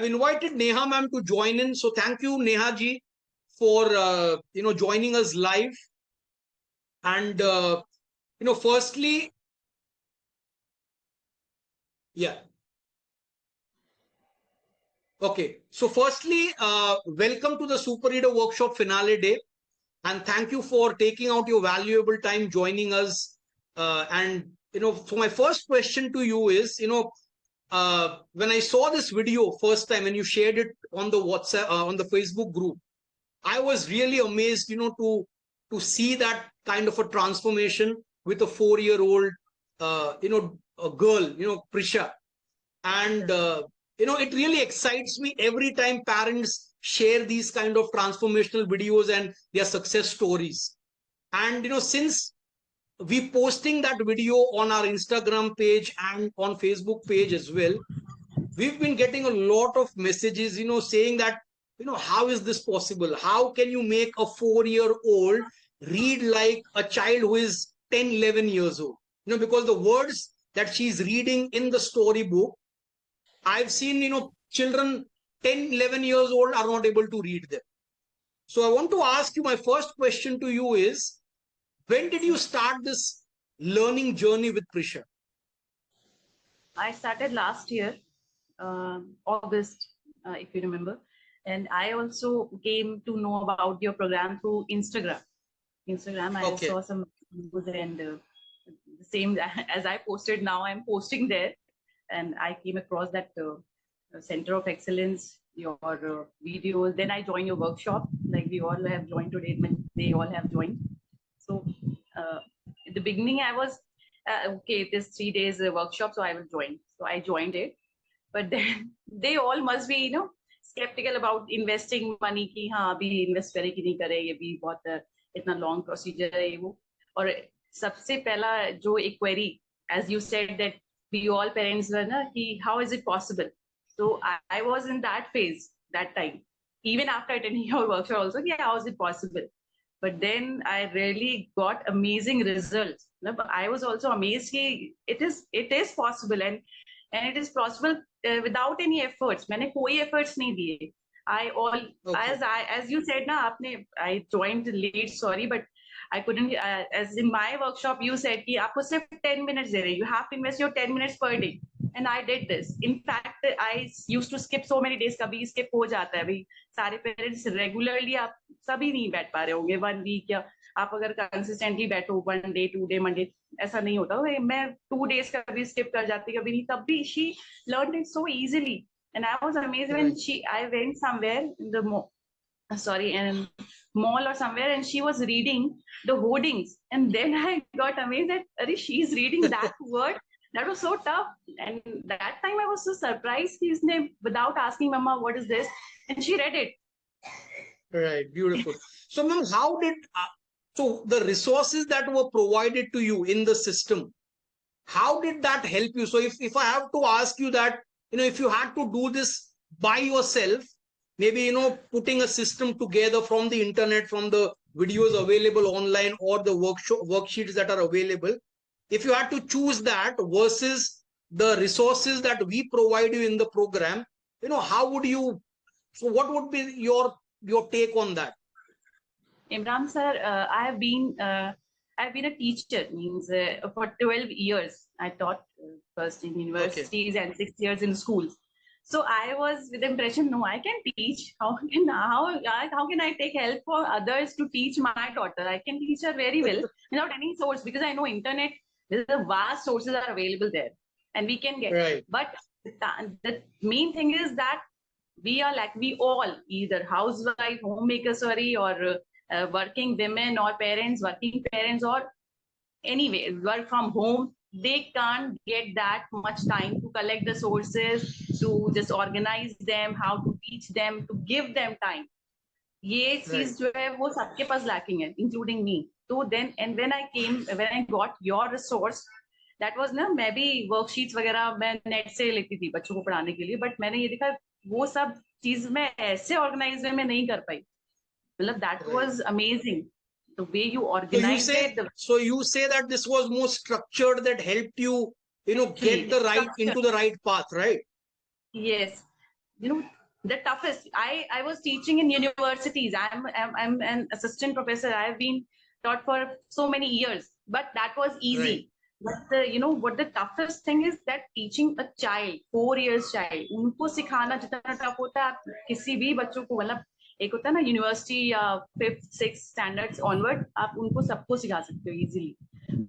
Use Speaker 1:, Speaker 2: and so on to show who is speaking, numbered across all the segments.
Speaker 1: I've invited Neha ma'am to join in. So thank you, Neha ji, for joining us live. And firstly, yeah. Okay. So firstly, welcome to the Super Reader Workshop Finale Day. And thank you for taking out your valuable time joining us. So my first question to you is, when I saw this video first time and you shared it on the WhatsApp, on the Facebook group, I was really amazed, to see that kind of a transformation with a 4-year-old, a girl, Prisha. And it really excites me every time parents share these kind of transformational videos and their success stories. And since we posting that video on our Instagram page and on Facebook page as well, we've been getting a lot of messages, saying that, how is this possible? How can you make a 4-year-old read like a child who is 10, 11 years old? Because the words that she's reading in the storybook, I've seen, children 10, 11 years old are not able to read them. So I want to ask you, my first question to you is, when did you start this learning journey with Prisha?
Speaker 2: I started last year, August, if you remember. And I also came to know about your program through Instagram. I saw some videos and the same as I posted, now I'm posting there. And I came across that Center of Excellence, your videos. Then I joined your workshop, like we all have joined today. They all have joined. So in the beginning, I was, okay, it is 3 days workshop, so I will join. So I joined it. But then they all must be, skeptical about investing money ki हाँ अभी invest करे कि नहीं करे, ये भी बहुत इतना long procedure है ये वो. और सबसे पहला जो एक query, as you said that we all parents were ना कि how is it possible? So I was in that phase that time, even after attending your workshop also, yeah, how is it possible? But then I really got amazing results. I was also amazed कि it is possible and it is possible without any efforts. मैंने कोई efforts नहीं दिए. As you said ना आपने, I joined late, sorry, but I couldn't, as in my workshop, you said कि आपको सिर्फ 10 minutes दे रहे, you have to invest your 10 minutes per day. And I did this. In fact, I used to skip so many days, कभी skip हो जाता है. अभी सारे parents regularly आप सभी नहीं बैठ पा रहे होंगे 1 week, या आप अगर consistently बैठो 1 day, 2 day, Monday, ऐसा नहीं होता. मैं 2 days कभी skip कर जाती, कभी नहीं, तब भी she learned it so easily. And I was amazed when I went somewhere in the in mall or somewhere, and she was reading the hoardings, and then I got amazed that she's reading that word. That was so tough, and that time I was so surprised. His name, without asking Mama, what is this, and she read it.
Speaker 1: Right, beautiful. So, ma'am, how did so the resources that were provided to you in the system, how did that help you? So, if I have to ask you that, if you had to do this by yourself, maybe putting a system together from the internet, from the videos available online or the worksheets that are available, if you had to choose that versus the resources that we provide you in the program, how would you, so what would be your take on that?
Speaker 2: Imran sir, I've been a teacher, means for 12 years I taught, first in universities and 6 years in schools. So I was with the impression, no, I can teach. How can I take help for others to teach my daughter? I can teach her very well without any source, because I know internet, the vast sources are available there and we can get.
Speaker 1: Right.
Speaker 2: But the main thing is that we all either housewife, homemaker, or working women or parents, working parents, or anyway, work from home. They can't get that much time to collect the sources, to just organize them, how to teach them, to give them time. ये चीज जो है वो सबके पास lacking है, including me. So then, and when I got your resource, that was ना, मैं भी worksheets वगैरह मैं नेट से लेती थी बच्चों को पढ़ाने के लिए, but मैंने ये देखा वो सब चीज मैं ऐसे organize में नहीं कर पाई. मतलब that was amazing. The way you organized it.
Speaker 1: So you say that this was more structured, that helped you, get the right into the right path, right?
Speaker 2: Yes. the toughest. I was teaching in universities. I'm an assistant professor. I've been taught for so many years, but that was easy.
Speaker 1: Right.
Speaker 2: But what the toughest thing is, that teaching a child, 4 years child, उनको सिखाना जितना tough होता है, आप किसी भी बच्चों को, मतलब एक होता है ना यूनिवर्सिटी या 5th 6th स्टैंडर्ड्स ऑनवर्ड, आप उनको सबको सिखा सकते हो इजीली,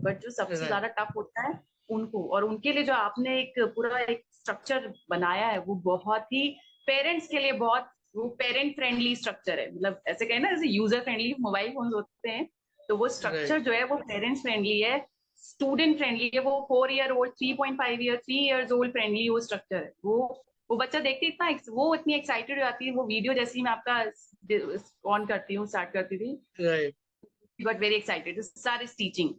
Speaker 2: बट जो सबसे
Speaker 1: Right.
Speaker 2: ज्यादा टफ होता है उनको, और उनके लिए जो आपने एक पूरा एक स्ट्रक्चर बनाया है, वो बहुत ही पेरेंट्स के लिए बहुत, वो पेरेंट फ्रेंडली स्ट्रक्चर है, मतलब ऐसे कहें ना, जैसे यूजर फ्रेंडली मोबाइल फोन होते हैं, तो वो
Speaker 1: Right.
Speaker 2: स्ट्रक्चर जो है वो पेरेंट्स फ्रेंडली है, स्टूडेंट फ्रेंडली है, वो 4 year old 3.5 year 3 years old friendly वो स्ट्रक्चर है। वो बच्चा देखते इतना, वो इतनी एक्साइटेड हो जाती है, वो वीडियो जैसे ही मैं आपका ऑन करती हूँ, स्टार्ट करती थी,
Speaker 1: Right.
Speaker 2: Got very excited, sir is teaching,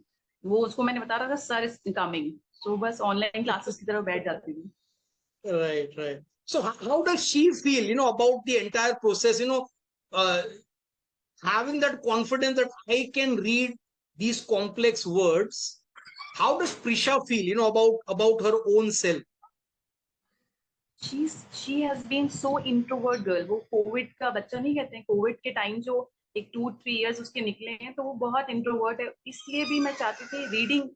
Speaker 2: वो उसको मैंने बता रहा था सर इज कमिंग, सो बस ऑनलाइन क्लासेस की तरफ बैठ जाती थी।
Speaker 1: Right. Right. So how does she feel, about the entire process, uh, having that confidence that I can read these complex words? How does Prisha feel, about her own self?
Speaker 2: she has been so introvert girl। वो Covid का बच्चा नहीं कहते हैं, Covid के time जो एक 2-3 years उसके निकले हैं, तो वो बहुत इंट्रोवर्ट है, इसलिए भी मैं चाहती थी reading,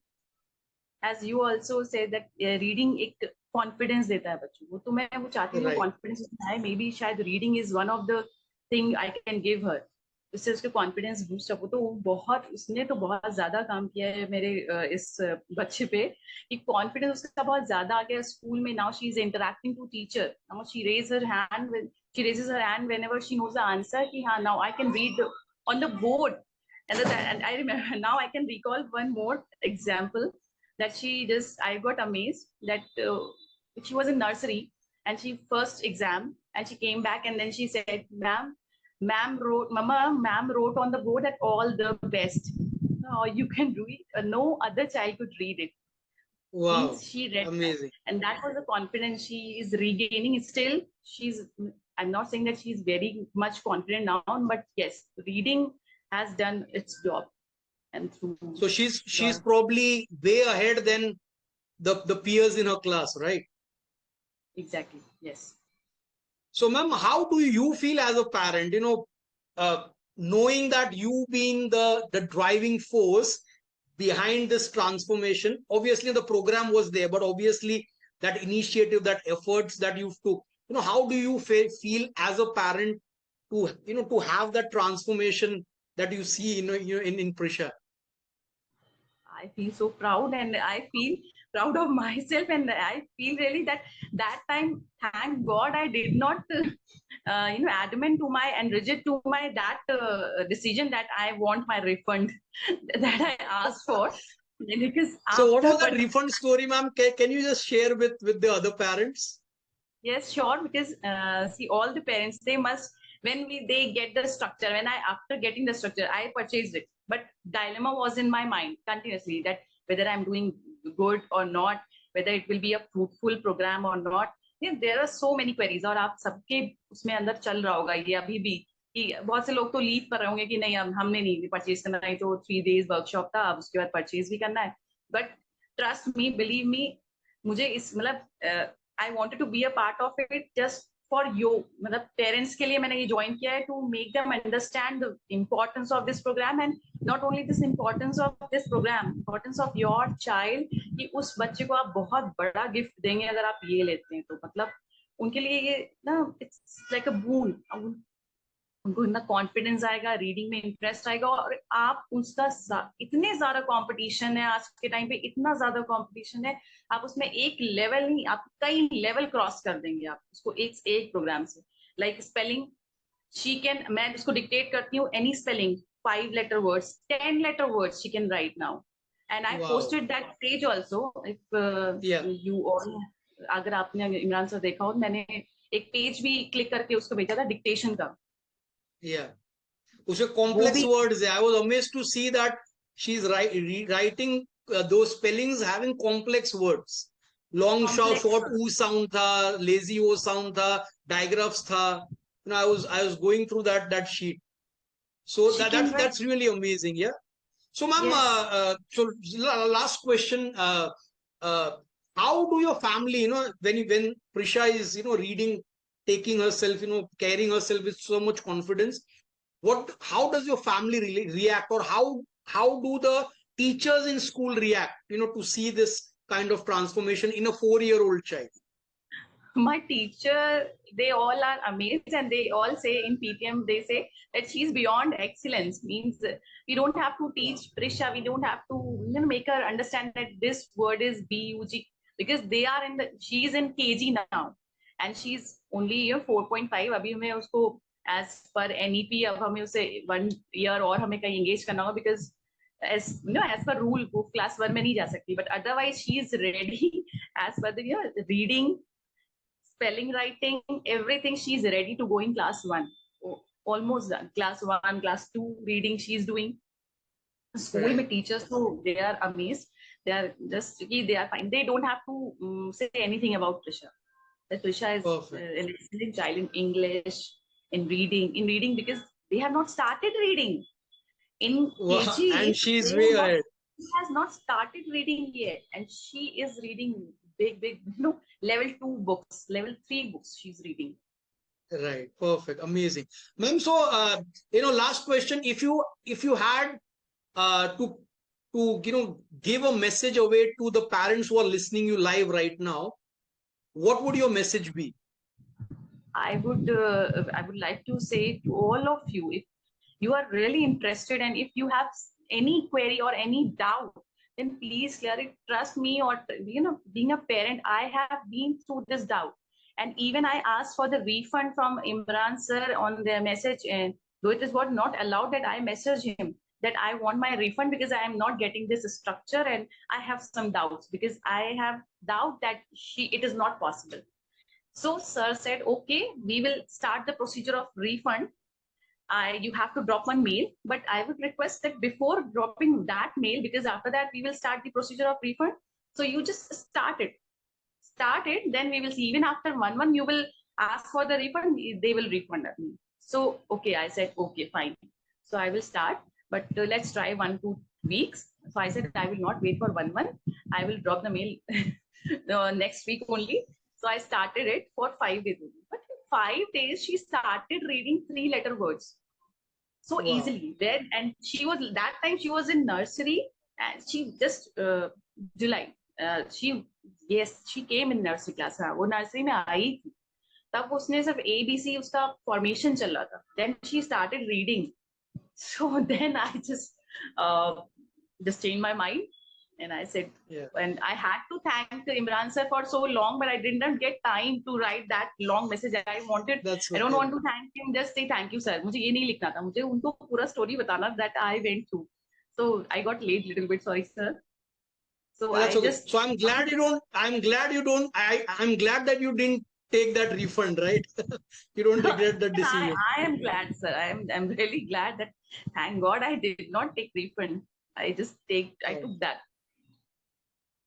Speaker 2: as you also say that reading एक कॉन्फिडेंस देता है बच्चों को, तो मैं वो चाहती थी वो
Speaker 1: Right.
Speaker 2: कॉन्फिडेंस उसमें आए, मे बी शायद reading is one of the thing I can give her, उससे उसके कॉन्फिडेंस बूस्ट अप हो। तो बहुत, उसने तो बहुत ज्यादा काम किया है मेरे इस बच्चे पे, कि कॉन्फिडेंस उसका बहुत ज्यादा आ गया स्कूल में। Now she is interacting to teacher, now she raise her hand, she raises her hand whenever she knows the answer, कि हाँ now I can read on the board, and I remember now I can recall one more example that she just, I got amazed that she was in nursery and she first exam and she came back and then she said, ma'am wrote on the board that all the best. Oh, you can read, no other child could read it,
Speaker 1: Wow.
Speaker 2: means she read that,
Speaker 1: Amazing.
Speaker 2: and that was the confidence she is regaining still. She's, I'm not saying that she's very much confident now, but yes, reading has done its job, and through
Speaker 1: So she's
Speaker 2: lot of,
Speaker 1: probably way ahead than the peers in her class, right?
Speaker 2: exactly, yes.
Speaker 1: So, ma'am, how do you feel as a parent? Uh, knowing that you being the driving force behind this transformation. Obviously, the program was there, but obviously that initiative, that efforts that you took. How do you feel as a parent to have that transformation that you see in Prisha?
Speaker 2: I feel so proud, and I feel proud of myself, and I feel really that that time, thank God, I did not, adamant to my and rigid to my that decision that I want my refund that I asked for, because
Speaker 1: So, what
Speaker 2: after,
Speaker 1: was that
Speaker 2: but
Speaker 1: refund story, ma'am? Can you just share with the other parents?
Speaker 2: yes, sure, because see, all the parents, they must, when they get the structure, when I, after getting the structure, I purchased it, but dilemma was in my mind continuously, that whether I'm doing good or not, whether it will be a fruitful program or not. Yeah, there are so many queries, और आप सबके उसमें अंदर चल रहा होगा ये अभी भी, कि बहुत से लोग तो लीव कर रहे होंगे कि नहीं, अब हमने नहीं परचेज करना, नहीं तो 3 days वर्कशॉप था, अब उसके बाद परचेज भी करना है। But trust me, believe me, मुझे इस मतलब I wanted to be a part of it just for you, मतलब पेरेंट्स के लिए मैंने ये ज्वाइन किया है, to make them understand the importance of this program, and not only this importance of this program, importance of your child, कि उस बच्चे को आप बहुत बड़ा गिफ्ट देंगे अगर आप ये लेते हैं, तो मतलब उनके लिए ये ना, इट्स लाइक अ बून, उनको इतना कॉन्फिडेंस आएगा, रीडिंग में इंटरेस्ट आएगा, और आप उसका इतने ज्यादा कंपटीशन है आज के टाइम पे, इतना ज्यादा कंपटीशन है, आप उसमें एक लेवल नहीं, आप कई लेवल क्रॉस कर देंगे आप उसको एक प्रोग्राम से। लाइक स्पेलिंग, शी कैन, मैं उसको डिक्टेट करती हूँ any spelling, 5 letter words, 10 letter words she can write now, and I
Speaker 1: Wow.
Speaker 2: posted that page also, if
Speaker 1: Yeah.
Speaker 2: you all, अगर आपने इमरान सर देखा हो, मैंने एक पेज भी क्लिक करके उसको भेजा था डिक्टेशन का।
Speaker 1: Yeah. उसमें
Speaker 2: वो
Speaker 1: complex
Speaker 2: भी
Speaker 1: words है. I was amazed to see that she's writing those spellings having complex words. Long
Speaker 2: complex,
Speaker 1: short u sound था, lazy o sound था, digraphs था. I was going through that sheet. So
Speaker 2: she can
Speaker 1: that's
Speaker 2: write,
Speaker 1: that's really amazing. Yeah. So, ma'am,
Speaker 2: yes.
Speaker 1: so last question. How do your family, when Prisha is reading taking herself, carrying herself with so much confidence. How does your family react, or how do the teachers in school react, to see this kind of transformation in a 4-year-old child?
Speaker 2: My teacher, they all are amazed, and they all say in PTM, they say that she's beyond excellence. Means we don't have to teach Prisha, we don't have to make her understand that this word is BUG, because they are she's in KG now, and she's only 4.5. अभी हमें उसको as per NEP अब हमें उसे 1 year और हमें कहीं engage करना होगा, because as per rule वो class 1 में नहीं जा सकती, but otherwise she is ready as per the reading, spelling, writing, everything. She's ready to go in class 1. Almost done. Class 1, class 2 reading she's doing. School में teachers, so they are amazed. They are just, they are fine. They don't have to say anything about Prisha. That Prisha is an excellent child in English, in reading, because they have not started reading. In KG,
Speaker 1: and she's way ahead.
Speaker 2: She has not started reading yet, and she is reading big, level 2 books, level 3 books she's reading.
Speaker 1: Right, perfect, amazing, ma'am. So last question: if you had to give a message away to the parents who are listening you live right now, what would your message be?
Speaker 2: I would like to say to all of you, if you are really interested and if you have any query or any doubt, then please clear it. Trust me, or being a parent, I have been through this doubt, and even I asked for the refund from Imran sir on the message, and though it is not allowed, that I message him that I want my refund because I am not getting this structure and I have some doubts, because I have doubt that it is not possible. So sir said, okay, we will start the procedure of refund. You have to drop one mail, but I would request that before dropping that mail, because after that we will start the procedure of refund. So you just start it, then we will see. Even after 1 month, you will ask for the refund, they will refund me. So, okay, I said, okay, fine. So I will start, but let's try 1-2 weeks. So I said, I will not wait for 1 month. I will drop the mail the next week only. So I started it for 5 days. But in 5 days, she started reading 3-letter words so easily. Then, and she was, that time she was in nursery, and she just July. She came in nursery class. वो nursery में आई थी, तब उसने सिर्फ ABC उसका formation चल रहा था. Then she started reading. So then I just changed my mind. And I said, and I had to thank Imran sir for so long, but I did not get time to write that long message. I don't want to thank him, just say thank you sir. मुझे ये नहीं लिखना था, मुझे उनको पूरा story बताना that I went through. So I got late little bit, sorry sir. So
Speaker 1: that's okay. So I'm glad that you didn't take that refund, right? You don't regret that decision.
Speaker 2: I am glad, sir. I'm really glad that, thank God I did not take refund. I took that.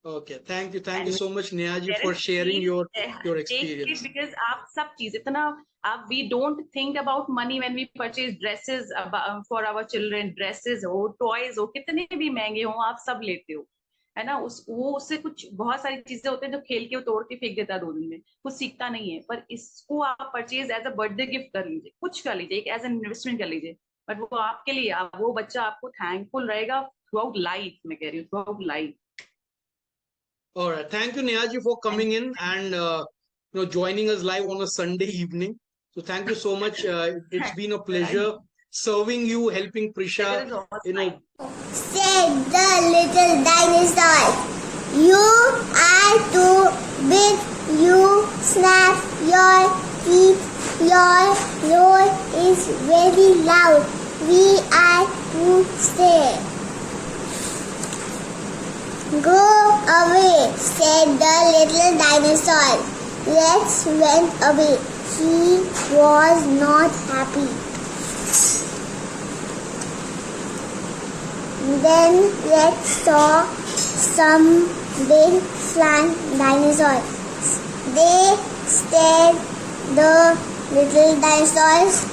Speaker 1: Okay, thank you so much, Neha ji, for sharing your experience.
Speaker 2: Because we don't think about money when we purchase dresses for our children, dresses or toys or कितने भी महंगे हो आप सब लेते हो, है ना. उससे कुछ बहुत सारी चीजें होते हैं जो खेल के तोड़ के फेंक देता है 2 दिन में, कुछ सीखता नहीं है. पर इसको आप purchase as a birthday gift कर लीजिए, कुछ कर लीजिए, एक एज एन इन्वेस्टमेंट कर लीजिए. बट वो आपके लिए, वो बच्चा आपको थैंकफुल रहेगा थ्रू आउट लाइफ. मैं कह रही हूँ through out life.
Speaker 1: All right, thank you, Neha ji, for coming in and joining us live on a Sunday evening. So thank you so much. It's been a pleasure serving you, helping Prisha.
Speaker 3: Said the little dinosaur, you are too big, you snap your teeth, your roar is very loud, we are too scared. Go away, said the little dinosaur. Let's went away. He was not happy. Then let's saw some big flying dinosaurs. They stared the little dinosaurs.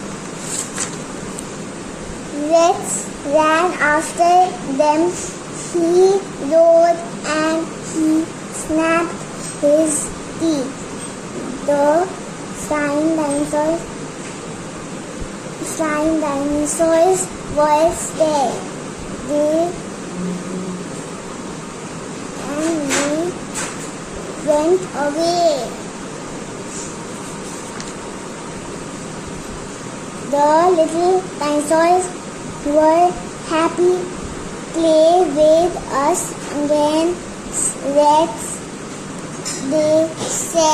Speaker 3: Rex ran after them. He roared and he snapped his teeth. The Flying dinosaurs. Flying dinosaurs was there. We went away. The little dinosaurs were happy. Play with us again. Let's, they said.